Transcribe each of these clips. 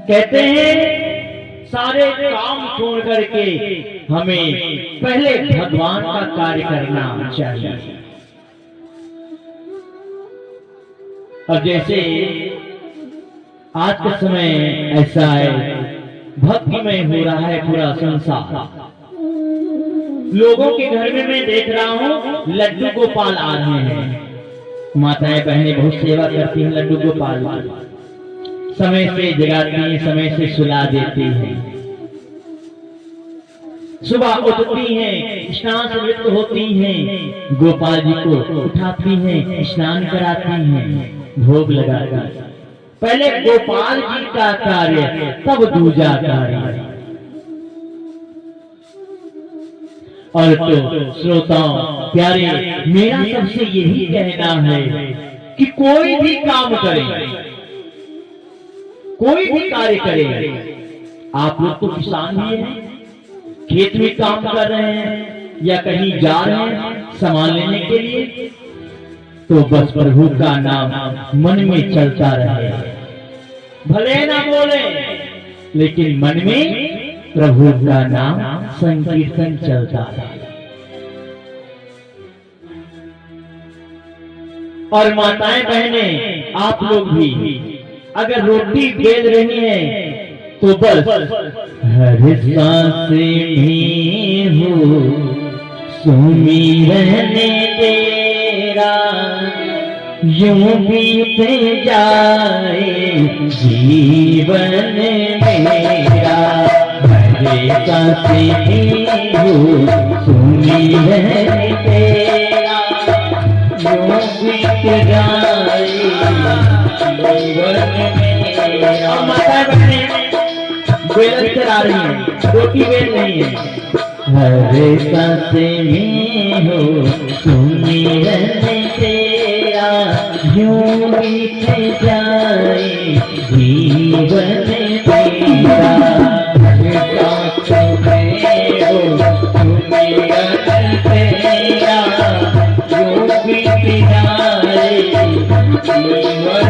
कहते हैं सारे काम छोड़ करके हमें पहले भगवान का कार्य करना चाहिए। और जैसे आज का समय ऐसा है, भक्तिमय हो रहा है पूरा संसार। लोगों के घर में मैं देख रहा हूँ लड्डू गोपाल आ रहे हैं। माताएं बहनें बहुत सेवा करती हैं लड्डू गोपाल की, समय से जगाती हैं, समय से सुला देती हैं, सुबह उठती हैं, स्नान से लिप्त होती हैं, गोपाल जी को उठाती हैं, स्नान कराती हैं, भोग लगाती। पहले गोपाल जी का कार्य, तब दूजा कार्य। और तो श्रोताओं प्यारे, मेरा सबसे यही कहना है कि कोई भी काम करें, कोई भी कार्य करें। आप लोग तो किसान भी हैं, खेत में काम कर रहे हैं या कहीं जा रहे हैं सामान लेने के लिए, तो बस प्रभु का नाम मन में चलता रहे। भले ना बोले लेकिन मन में प्रभु का नाम संकीर्तन चलता रहे। और माताएं बहनें आप लोग भी अगर रोटी बेल रही हैं तो बस हर सांस में हो सुमिरन तेरा, यूं बीत जाए जीवन मेरा। हर सांस में हो सुमिरन तेरा, यूं बीत जाए जीवन मेरा। माता बहने बेलन चला रही है, रोटी बेल नहीं है। हर सांस में हो सुमिरन तेरा, यूं बीत जाए जीवन मेरा। हर सांस में हो सुमिरन तेरा, यूं बीत जाए जीवन मेरा।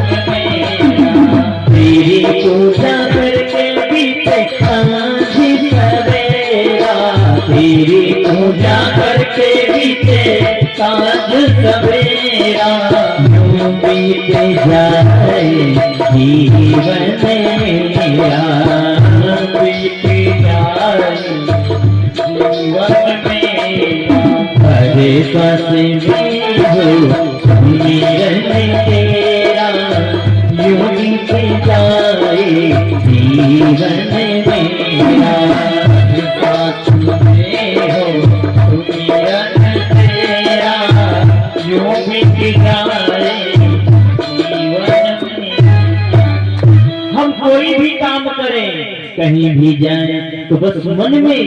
तेरी पूजा करके बीते सांझ सवेरा, तेरी पूजा करके बीते सांझ सवेरा, यूं बीत जाए जीवन मेरा, बीत जाए जीवन मेरा। हरे सांस में हो सुमिरन तेरा, यूं बीत जाए जीवन मेरा। सांस में हो सुमिरन तेरा, यूं बीत जाए जीवन मेरा। हम कोई भी काम करें, कहीं भी जाएं, तो बस मन में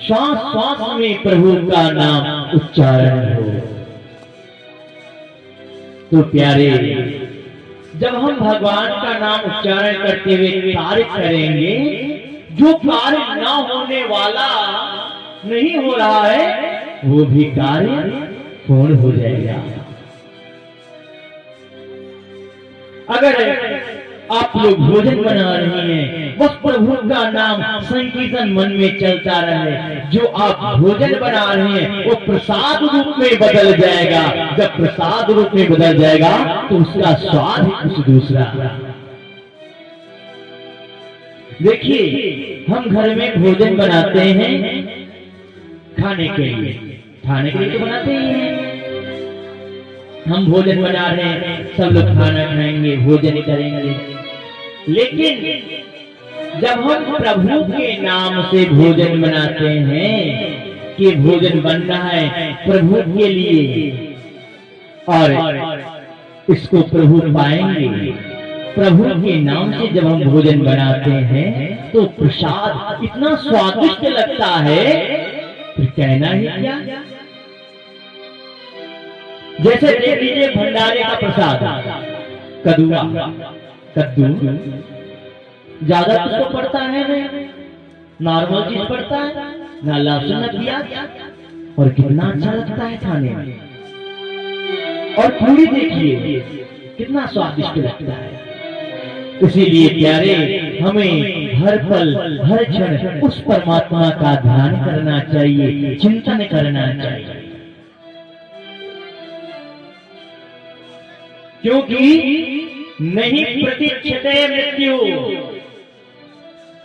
श्वास श्वास में प्रभु का नाम उच्चारण हो। तो प्यारे, जब हम भगवान का नाम उच्चारण करते हुए कार्य करेंगे, जो कार्य न होने वाला नहीं हो रहा है वो भी कार्य पूर्ण हो जाएगा। अगर आप लोग भोजन बना रहे हैं, बस प्रभु का नाम संकीर्तन मन में चलता रहे, जो आप भोजन बना रहे हैं वो प्रसाद रूप में बदल जाएगा। जब प्रसाद रूप में बदल जाएगा तो उसका स्वाद ही कुछ दूसरा। देखिए, हम घर में भोजन बनाते हैं खाने के लिए, खाने के लिए तो बनाते ही हैं। हम भोजन बना रहे हैं, सब लोग खाना खाएंगे, भोजन करेंगे, लेकिन जब हम प्रभु के नाम से भोजन बनाते हैं कि भोजन बन रहा है प्रभु के लिए और इसको प्रभु पाएंगे, प्रभु के नाम से जब हम भोजन बनाते हैं तो प्रसाद इतना स्वादिष्ट लगता है, फिर कहना ही क्या। जैसे देख लीजिए भंडारे का प्रसाद, कद्दू ज्यादा किसको पड़ता है, नॉर्मल चीज पड़ता है, ना लहसुन ना प्याज, और कितना अच्छा लगता है खाने में। और पूरी देखिए कितना स्वादिष्ट लगता है। इसीलिए प्यारे हमें हर पल हर क्षण उस परमात्मा का ध्यान करना चाहिए, चिंतन करना चाहिए, क्योंकि नहीं प्रतीक्षते मृत्यु,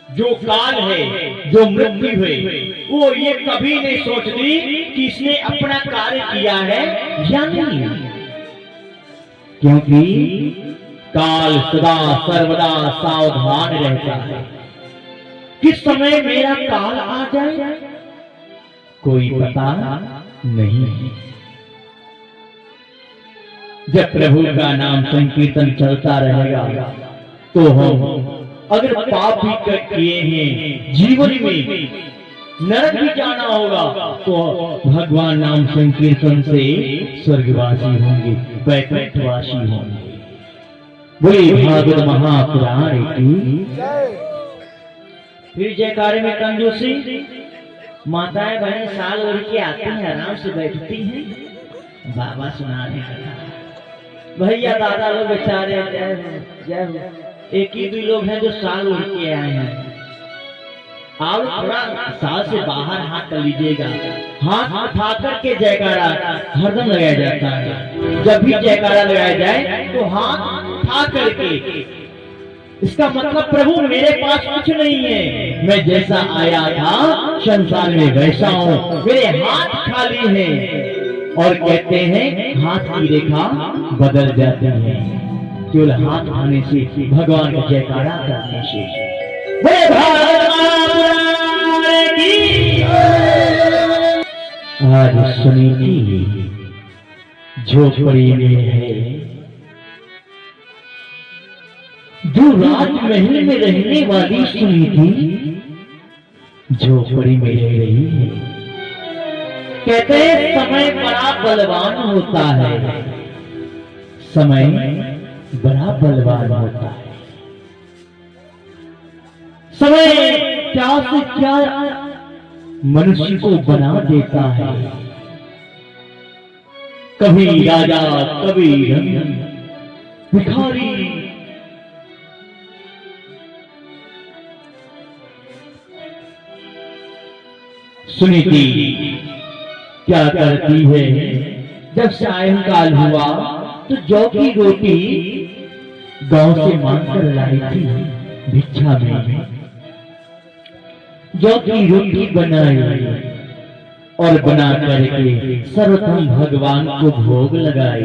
जो काल है, जो मृत्यु है, वो ये कभी नहीं सोचती कि इसने अपना कार्य किया है या नहीं, क्योंकि काल सदा सर्वदा सावधान रहता है। किस समय मेरा काल आ जाए कोई पता नहीं। जब प्रभु का नाम संकीर्तन चलता रहेगा तो हम अगर पाप भी किए हैं, जीवन में नरक भी जाना होगा, तो भगवान नाम संकीर्तन से स्वर्गवासी होंगे, वैकुंठवासी होंगे। बोले भागवत महापुराण की। फिर जयकारे में कंजूसी, माताएं बहन साल भर के आती हैं, आराम से बैठती हैं, बाबा सुना रहे कथा। भैया दादा लोग बेचारे जय एक ही दो लोग हैं जो साल उड़ के आए हैं। आप थोड़ा साल से बाहर हाथ कर लीजिएगा, हाथ उठा करके जयकारा हरदम लगाया जाता है। जब भी जयकारा लगाया जाए तो हाथ उठा करके, इसका मतलब प्रभु मेरे पास कुछ नहीं है, मैं जैसा आया था संसार में वैसा हूँ, मेरे हाथ खाली हैं। और कहते हैं हाथ की रेखा बदल जाती है केवल हाथ उठाने से, भगवान का जयकारा करने से। आज सुनीति झोपड़ी में है, जो राजमहल में रहने वाली सुनीति झोपड़ी में रह रही है। कहते हैं समय बड़ा बलवान होता है, समय बड़ा बलवान होता है। समय क्या से क्या मनुष्य को बना देता है, कभी राजा कभी भिखारी। सुनीति क्या करती है, जब सायंकाल हुआ तो जौ की रोटी गांव से मांग कर लाई थी भिक्षा में। जौ की रोटी बनाई और बना करके सर्वप्रथम भगवान को भोग लगाई,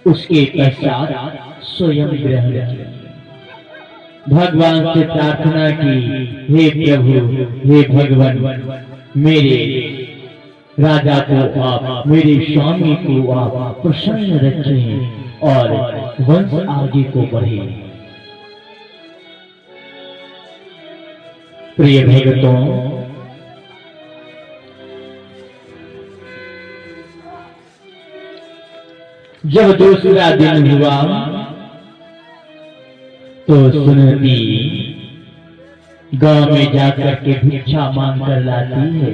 उसके पश्चात स्वयं ग्रहण किया। भगवान से प्रार्थना की, हे प्रभु हे भगवान, मेरे राजा को आप, मेरे स्वामी को आप प्रसन्न रखें और वंश आगे को बढ़े। प्रिय भक्तों, जब दूसरा दिन हुआ तो सुनीति गांव में जाकर के भिक्षा मांग कर लाती है,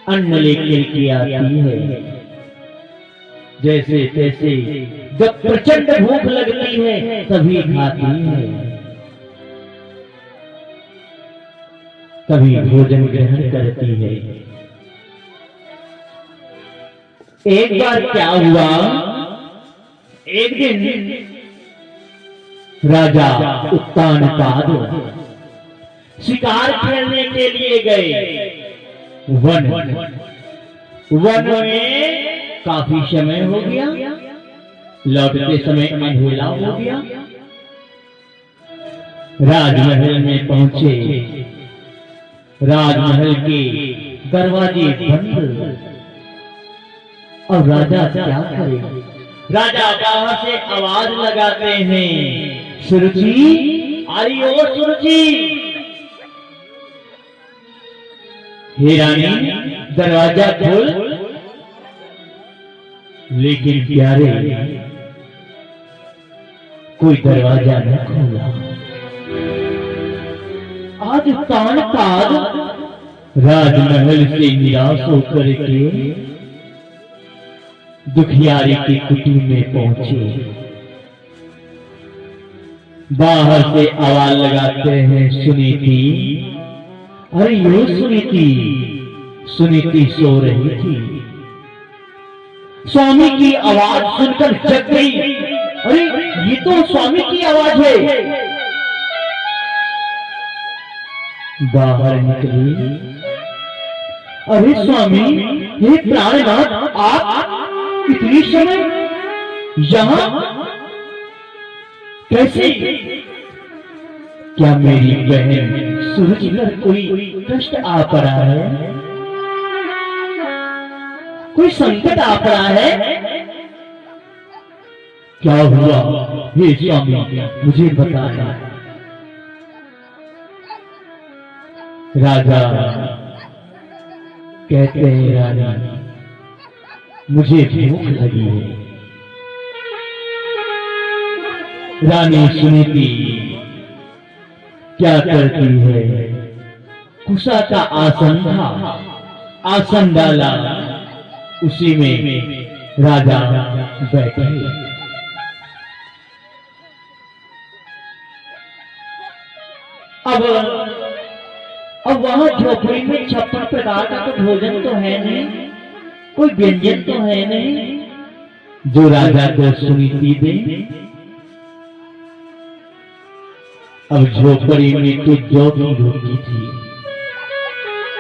अन्न लेकर के आती है। जैसे तैसे जब प्रचंड भूख लगती है तभी खाती है, तभी भोजन ग्रहण करती है। एक बार क्या हुआ, एक दिन राजा उत्तानपाद शिकार खेलने के लिए गए वन में। काफी समय हो गया, लौटते समय अंधेरा हो गया। राजमहल में पहुंचे, राजमहल के दरवाजे बंद। और राजा क्या करे, राजा बाहर से आवाज लगाते हैं, सुरुचि आई ओ सुरुचि। हे रानी दरवाजा खोल, लेकिन प्यारे कोई दरवाजा न खोला। आज तानपाद राजमहल से निराश होकर के दुखियारी की कुटी में पहुंचे। बाहर से आवाज लगाते हैं सुनीति। अरे यो सुनीति, सुनीति सो रही थी। स्वामी की आवाज सुनकर जग गई। अरे ये तो स्वामी की आवाज है। बाहर निकली। अरे स्वामी, हे प्राणनाथ, आप इतनी समय यहां कैसे? क्या मेरी बहन सूरज पर कोई कष्ट आ पड़ा है? कोई संकट आ पड़ा है? क्या हुआ हे स्वामी, मुझे बताना। राजा कहते हैं, रानी मुझे भूख लगी है। रानी सुनीति क्या करती है? कुशा का आसन था, आसन डाला, उसी में राजा बैठे। अब वहां झोपड़ी में 56 प्रकार का तो भोजन तो है नहीं, कोई व्यंजन तो है नहीं जो राजा को सुनीति दे। अब झोपड़ी में तो जौ की रोटी थी।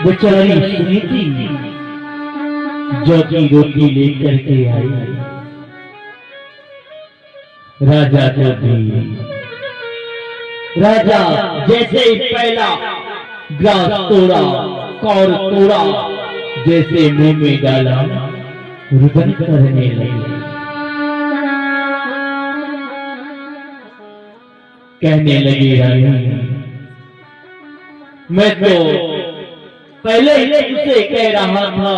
बेचारी सुनीति जौ की रोटी लेकर के आई। राजा को दी। राजा जैसे पहला ग्रास तोड़ा, कौर तोड़ा, जैसे मुंह में डाला, रुदन करने लगे। कहने लगी, रानी मैं तो पहले ही तुझसे कह रहा था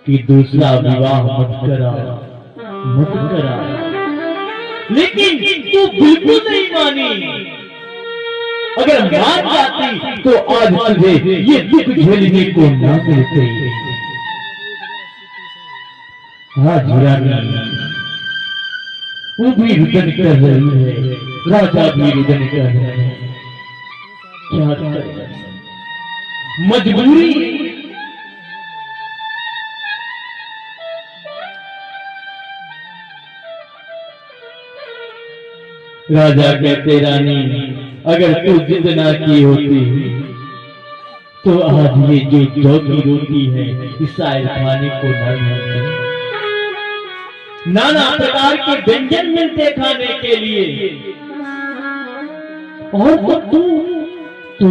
कि दूसरा विवाह मत करा, मत करा, लेकिन तू बिल्कुल नहीं मानी। अगर मान जाती तो आज तुझे ये दुख झेलने को ना मिलते। आज रानी वो भी रुदन कर रही है, राजा भी रुदन कर रहे हैं। क्या करें? मजबूरी। राजा कहते, रानी अगर तू जिद ना की होती तो आज ये जो जौ की रोटी है इस शायद खाने को ना मिलती। नाना प्रकार के व्यंजन मिलते खाने के लिए, और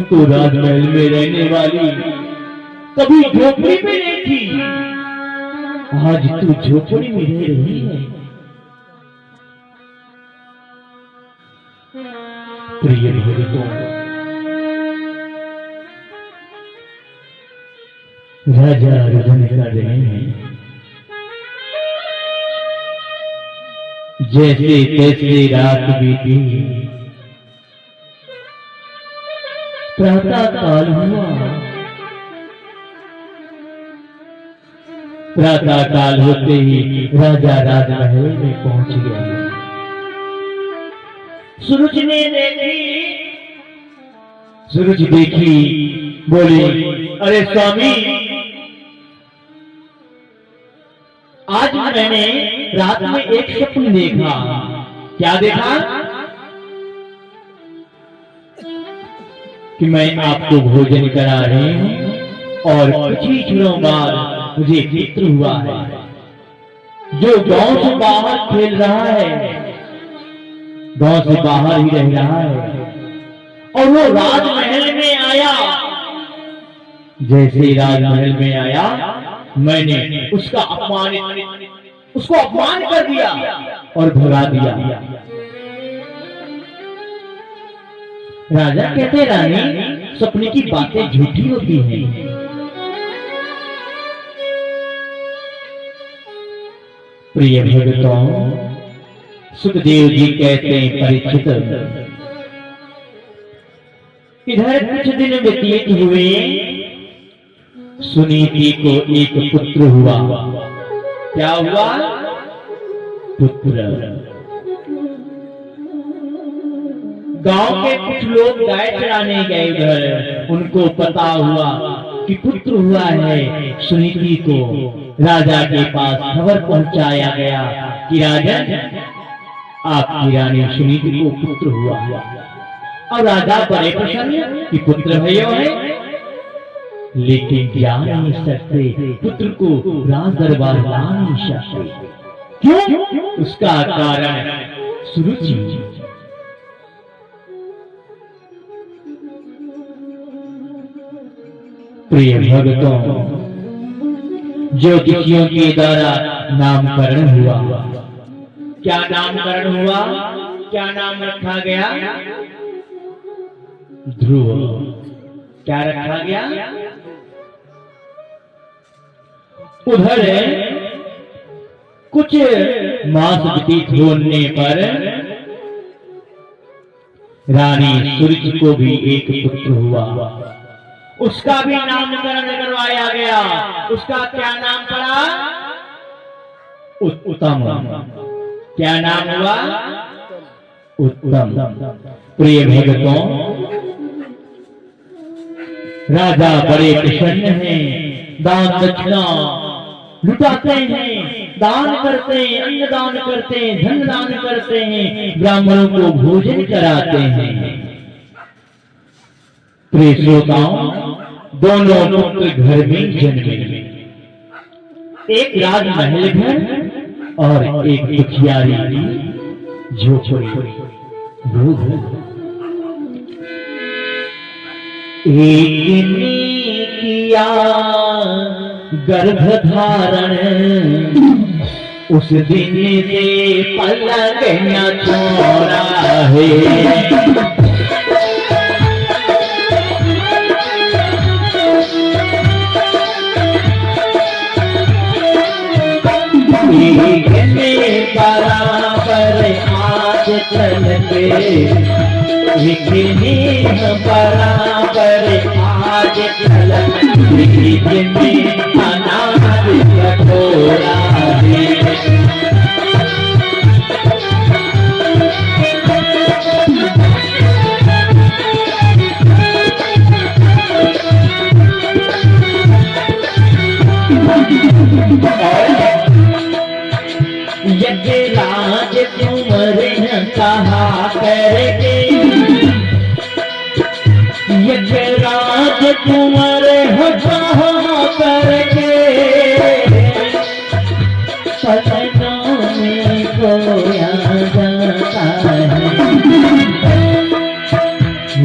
तू राजमहल में रहने वाली, कभी झोपड़ी में नहीं थी। आज तू झोपड़ी में रह रही है। प्रिय भक्तों, राजा रुदन कर रहे हैं। जैसे तैसे रात बीती, प्रातः काल हुआ। प्रातः काल होते ही राजा राजमहल में पहुंच गया। सूरज ने देखी, सूरज देखी, बोली, अरे स्वामी, आज मैंने रात में एक स्वप्न देखा। क्या देखा? कि मैं आपको भोजन करा रही हूं और कुछ ही क्षणों बाद मुझे चित्र हुआ है जो गांव से बाहर खेल रहा है, गांव से बाहर ही रह रहा है, और वो राजमहल में आया। जैसे राजमहल में आया, मैंने उसको अपमान कर दिया और भगा दिया। राजा कहते, रानी सपने की बातें झूठी होती हैं। प्रिय भक्तों, सुखदेव जी कहते हैं, परीक्षित, इधर कुछ दिन व्यतीत हुए, सुनीति को एक पुत्र हुआ। क्या हुआ? पुत्र। गांव के कुछ लोग गाय चराने गए उधर, उनको पता हुआ कि पुत्र हुआ है। सुनीति को राजा के पास खबर पहुंचाया गया कि राजन, आपकी रानी सुनीति को पुत्र हुआ। और राजा बड़े प्रसन्न कि पुत्र भयो है, लेकिन जा नहीं सकते, पुत्र को राज दरबार ला नहीं सकते। क्यों? उसका कारण सुरुचि। प्रिय भक्तों, ज्योतिषियों के द्वारा नामकरण हुआ। क्या नामकरण हुआ? क्या नाम रखा गया? ध्रुव। क्या रखा गया? उधर कुछ मास व्यतीत होने पर रानी सुरुचि को भी एक पुत्र हुआ। उसका भी नामकरण करवाया गया। उसका क्या नाम पड़ा? उत्तम। क्या नाम हुआ? उत्तम। प्रिय भक्तों, राजा बड़े प्रसन्न हैं, दान दक्षिणा लुटाते हैं, दान करते हैं, अन्न दान करते हैं, धन दान करते हैं, ब्राह्मणों को भोजन कराते हैं। प्रिय श्रोताओं, दोनों पुत्र घर में जन्मे, एक राजमहल घर और एक दुखियारी की झोपड़ी। एक ने किया गर्भ धारण, उस दिन से पलक न छोड़ा है। एक ने बराबर आज चल के, एक ने बराबर आज चल, एक ने अनाज कटोरा है। यज्ञराज कुंवर कहा करके, यज्ञराज कुंवर कहा करके, सपनों में खोया जाता है।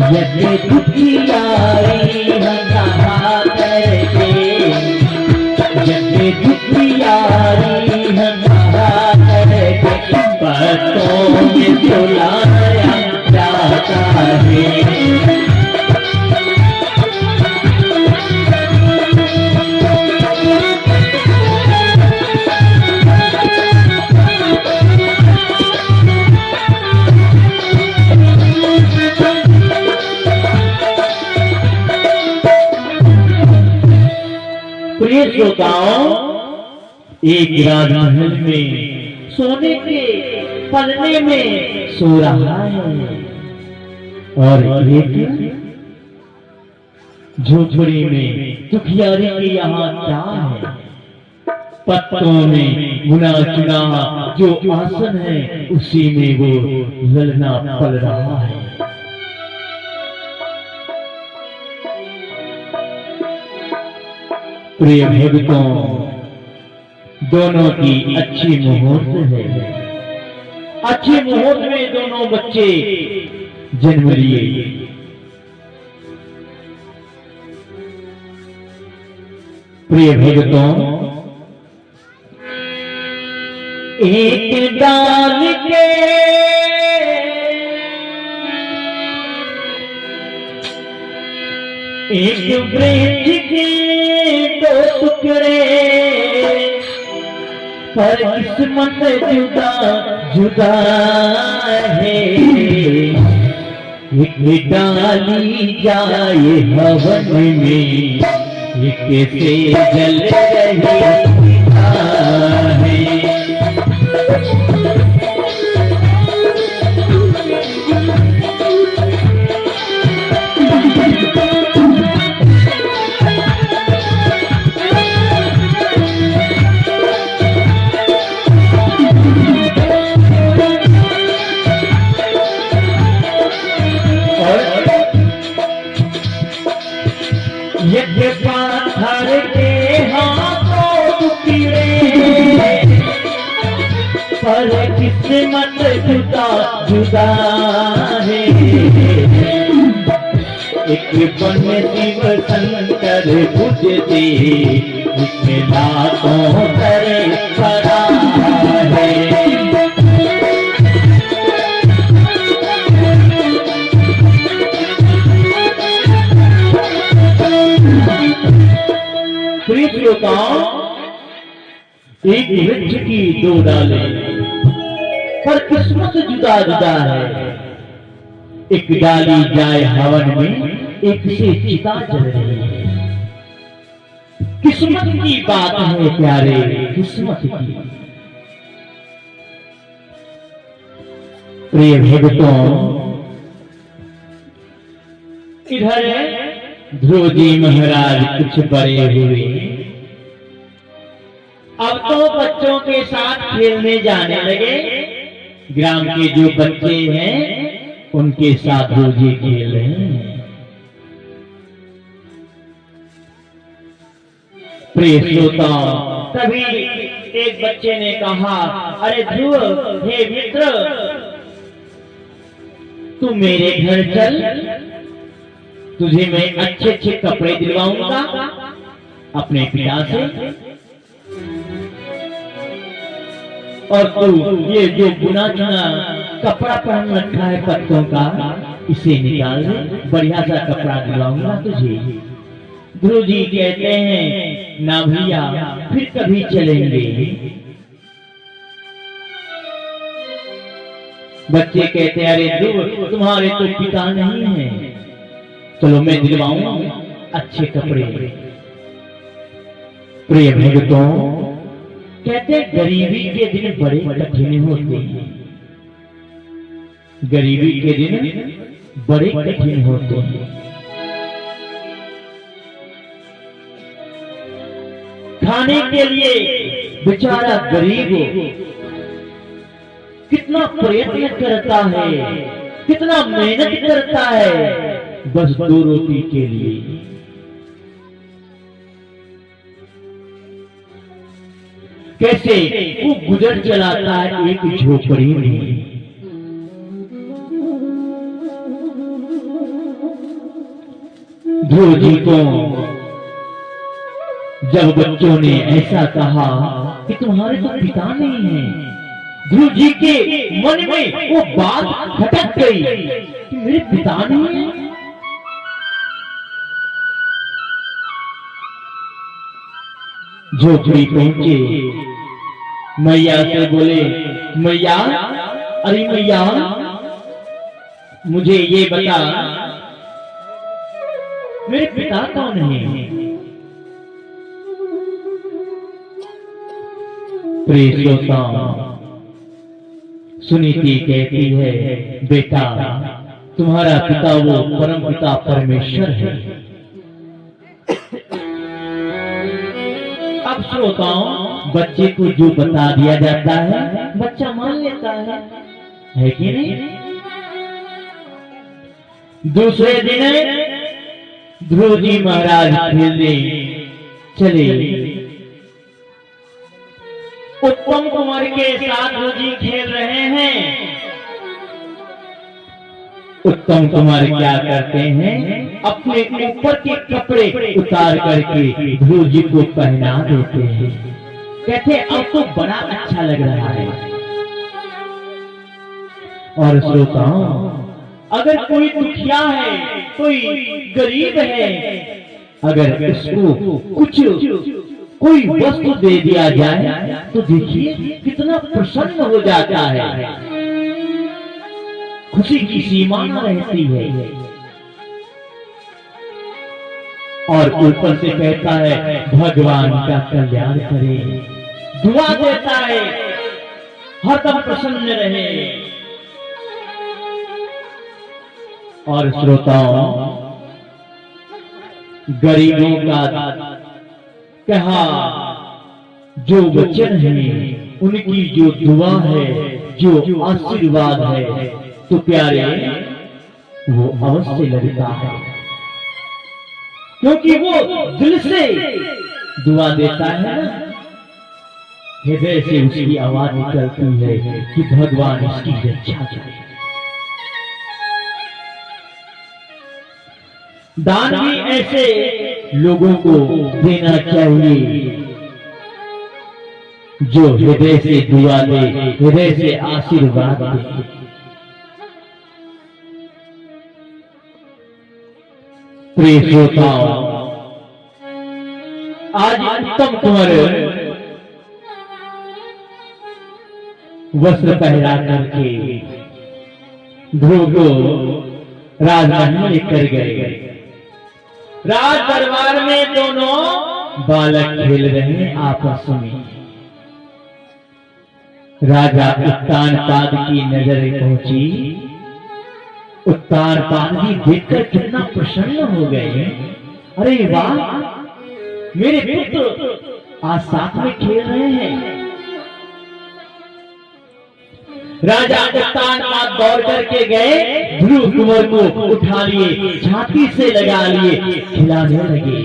यज्ञ दुखियारी कहा करके, यज्ञ दुखियारी बातों में सुलाया जाता है। प्रिय श्रोताओं, एक राजमहल में सोने के पलने में सो रहा है और एक झोपड़ी में दुखियारी के यहाँ क्या है? पत्तों में बुना चुना जो आसन है, उसी में वो ललना पल रहा है। प्रिय भक्तों, दोनों की अच्छी मुहूर्त है। अच्छे मुहूर्त में दोनों बच्चे जन्म लिए। प्रिय भक्तों, एक डाल के एक वृक्ष के दो टुकड़े, पर किस्मत जुदा जुदा है। एक डाली जाए हवन में, एक से जल रही है। यज्ञ पाथर के हाथों कीड़े, पर किस्मत जुदा जुदा है। एक बन शिव शंकर पूजते, इसमें लाखों करे खड़ा है। प्रिय श्रोताओ, एक वृक्ष की दो डालें, पर किस्मत जुदा जुदा है। एक डाली जाए हवन में, एक से चिता जल रही है। किस्मत की बात है प्यारे, किस्मत की। प्रिय भक्तों, इधर ध्रुव जी महाराज कुछ बड़े हुए, अब तो बच्चों के साथ खेलने जाने लगे। ग्राम के जो बच्चे हैं उनके साथ ध्रुव जी खेल रहे हैं। प्रिय श्रोताओ, तभी एक बच्चे ने कहा, अरे ध्रुव, हे मित्र, तू मेरे घर चल, तुझे मैं अच्छे अच्छे कपड़े दिलवाऊंगा अपने पिता से, और तू ये जो बुना चुना कपड़ा पहन रखा है पत्तों का, इसे निकाल दे, बढ़िया सा कपड़ा दिलवाऊंगा तुझे। ध्रुव जी कहते हैं, ना भैया, फिर कभी चलेंगे। बच्चे कहते हैं, अरे ध्रुव, तुम्हारे तो पिता नहीं है, चलो मैं दिलवाऊंगा अच्छे कपड़े। प्रिय भक्तों, कहते गरीबी के दिन बड़े कठिन होते हैं। गरीबी के दिन बड़े कठिन होते हैं। खाने के लिए बेचारा गरीब कितना प्रयत्न करता है, कितना मेहनत करता है, बस दो रोटी के लिए। कैसे वो गुजर चलाता है एक झोपड़ी में। ध्रुव जी को जब बच्चों ने ऐसा कहा कि तुम्हारे तो पिता नहीं है, ध्रुव जी के मन में वो बात खटक गई कि मेरे पिता नहीं है। झोपड़ी पहुंचे, मैया से बोले, मैया, अरे मैया, मुझे ये बता, मेरे पिता कौन है? प्रिय श्रोताओ, सुनीति कहती है, बेटा, तुम्हारा पिता वो परम पिता परमेश्वर है। अब श्रोताओं, बच्चे को जो बता दिया जाता है बच्चा मान लेता है कि नहीं? दूसरे दिन ध्रुव जी महाराज खेलने चले। उत्तम कुमार के साथ ध्रुव जी खेल रहे हैं। उत्तम कुमार क्या करते हैं, अपने ऊपर के कपड़े उतार करके ध्रुव जी को पहना देते हैं। कहते हैं, अब तो बड़ा अच्छा लग रहा है। और श्रोताओं, अगर कोई दुखिया है, कोई गरीब है, अगर इसको कुछ कोई वस्तु दे दिया जाए तो देखिए कितना प्रसन्न हो जाता है, खुशी की सीमा न रहती है। और ऊपर से कहता है, भगवान का कल्याण करे, दुआ देता है, हरदम प्रसन्न रहे। और श्रोताओं, गरीबों का कहा जो वचन है, उनकी जो दुआ है, जो आशीर्वाद है, तो प्यारे वो अवश्य लगता है। क्योंकि वो दिल से दुआ देता है ना, हृदय से उसकी आवाज निकलती है कि भगवान इसकी रक्षा करे। दान भी ऐसे लोगों को देना चाहिए जो हृदय से दुआ दे, हृदय से आशीर्वाद दे। प्रिय श्रोताओं, आज उत्तम कुंवर वस्त्र पहरा करके ध्रुव को राजमहल में लेकर गए। राज दरबार में दोनों बालक खेल रहे हैं आपस में। राजा उत्तानपाद की नजर पहुंची। उत्तानपाद जी देखकर कितना प्रसन्न हो गए। अरे वाह, मेरे पुत्र आज साथ में खेल रहे हैं। राजा उत्तानपाद दौड़ करके गए, ध्रुव कुंवर को उठा लिए, छाती से लगा लिए, खिलाने लगे।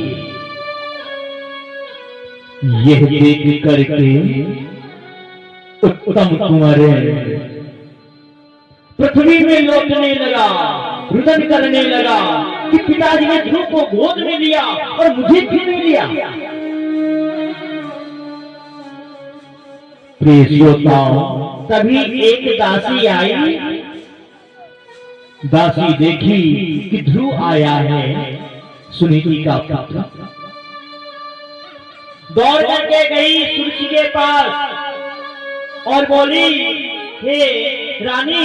यह देख करके उत्तम कुंवर पृथ्वी में लौटने लगा, रुदन करने लगा कि पिताजी ने ध्रुव को गोद में लिया और मुझे क्यों नहीं लिया। प्रिय श्रोताओं, तभी एक दासी आई। दासी देखी कि ध्रुव आया है, सुनीति का पुत्र। दौड़ करके गई सुरुचि के पास और बोली, हे रानी,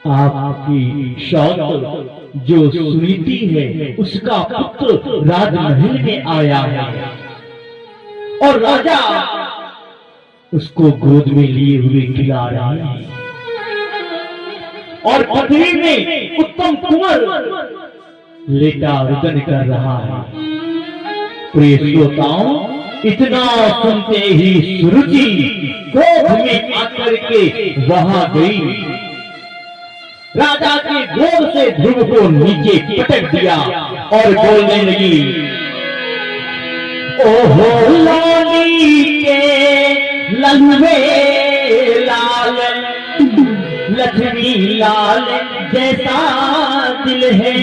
आपकी शौक जो सुनीति है उसका पुत्र राजमहल में आया है और राजा उसको गोद में लिए हुए खिला रहा है और पृथ्वी में उत्तम कुंवर लेटा रुदन कर रहा है। प्रिय श्रोताओं, इतना सुनते ही सुरुचि गोद में आकर के वहां गई। राजा के गोद से ध्रुव को नीचे पटक दिया और बोलने लगी, ओहो लाली के ललवे लाल, लक्ष्मी लाल जैसा दिल है।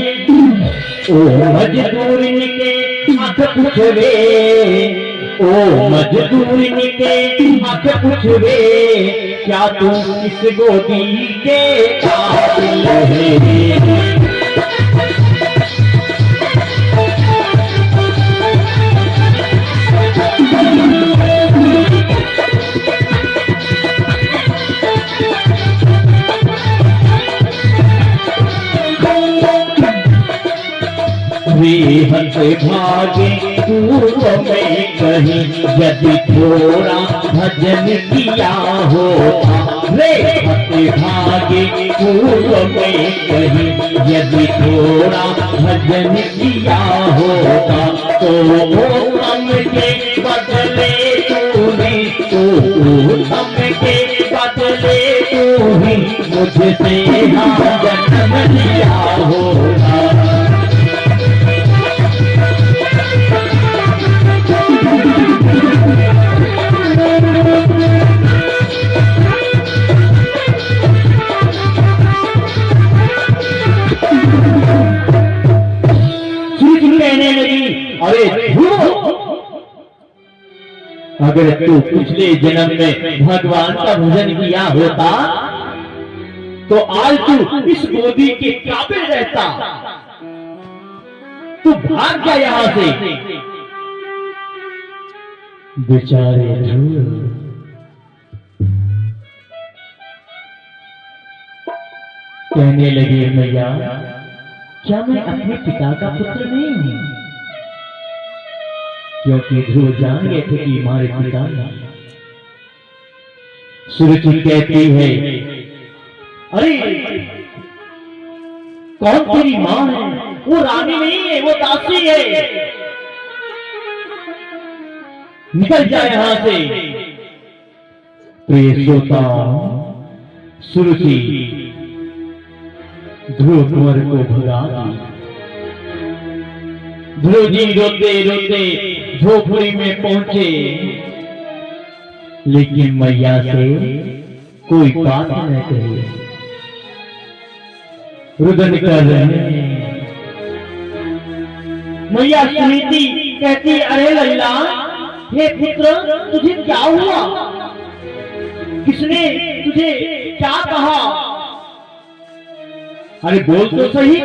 ओ मजदूर के आंख पुछवे, ओ मजदूर के आंख पुछवे, क्या तू इस गोदी के काबिल है। हंस भागे पूर्व में कहीं, यदि थोड़ा भजन किया होता। रे हंस भागे पूर्व में कहीं, यदि थोड़ा भजन किया होता तो तम के बदले तूने, तो तम के बदले तू ही मुझसे जन्म लिया होता। अगर तू पिछले जन्म में भगवान का भजन किया होता तो आज तू इस गोदी के काबिल रहता। तू भाग जा यहां से। बेचारे ध्रुव कहने लगे, मैया क्या मैं अपने पिता का पुत्र नहीं हूं? क्योंकि ध्रुव जान गए थे कि हमारे पिता नहीं। सुरुचि कहती है, अरे कौन तेरी मां है? वो रानी नहीं है, वो दासी है। निकल जाए यहां से। प्रिय श्रोता, सुरुचि ध्रुव कुंवर को भगा दी ध्रुव जी रोते रोते झोपड़ी में पहुंचे, लेकिन मैया से कोई बात न कही। रुदन कर रहे हैं। मैया सुनीति कहती, अरे लैला, हे पुत्र, तुझे क्या हुआ? किसने तुझे क्या कहा? अरे बोल तो सही।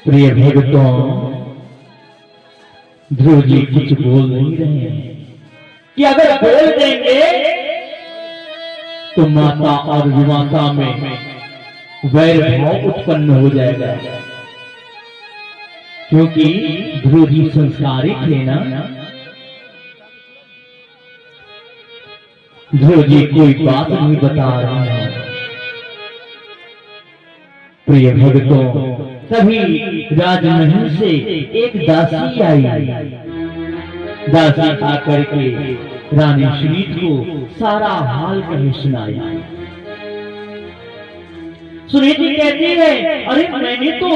प्रिय भक्तों, ध्रुव जी कुछ बोल नहीं रहे हैं कि अगर बोल देंगे तो माता और विमाता में वैर भाव उत्पन्न हो जाएगा, क्योंकि ध्रुव जी संस्कारिक है ना। ध्रुव जी कोई बात नहीं बता रहे हैं। प्रिय भक्तों, तभी राजमहल से एक दासी आई। दासी आकर के रानी सुनीति को सारा हाल कहीं सुनाया। सुनीति कहती है, अरे मैंने तो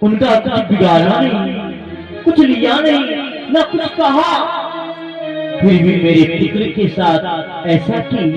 उनका कुछ बिगाड़ा नहीं, कुछ लिया नहीं, न कुछ कहा, फिर भी मेरे पुत्र के साथ ऐसा क्यों?